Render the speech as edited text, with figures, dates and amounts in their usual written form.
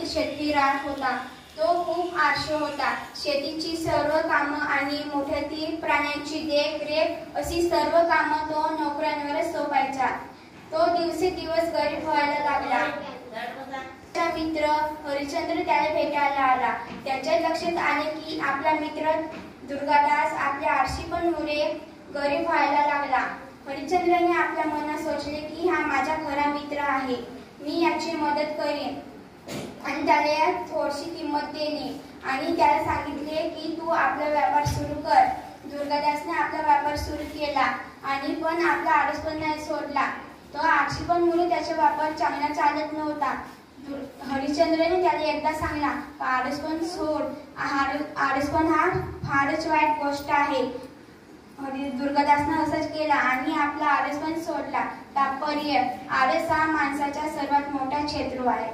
शेतकरी राहत होता. तो खूप आळशी होता. शेतीची सर्व कामं आणि मोठ्यातील प्राण्यांची देखरेख अशी सर्व कामं तो नोकरांवरच सोपायचा. तो दिवसेंदिवस गरीब व्हायला लागला. त्याचा मित्र हरिश्चंद्र त्याला भेटायला आला. त्याच्या लक्षात आले की आपला मित्र दुर्गादास आपल्या आळशीपणामुळे गरीब व्हायला लागला. हरिश्चंद्राने आपल्या मनात सोचले की हा माझा खरा मित्र आहे. मी याची मदत करेन आणि त्याला थोडीशी किंमत देणे आणि त्याला सांगितले की तू आपला व्यापार सुरू कर. दुर्गादासने आपला व्यापार सुरू केला आणि पण आपला आळसपण नाही सोडला. तो आळशीपणामुळे त्याचा व्यापार चांगला चालत नव्हता. हरिश्चंद्राने त्याला एकदा सांगला, आळसपण सोड, आळसपण हा फारच वाईट गोष्ट आहे. दुर्गादासने असंच केला आणि आपला आळसपण सोडला. तात्पर्य, आळस हा माणसाचा सर्वात मोठा शत्रू आहे.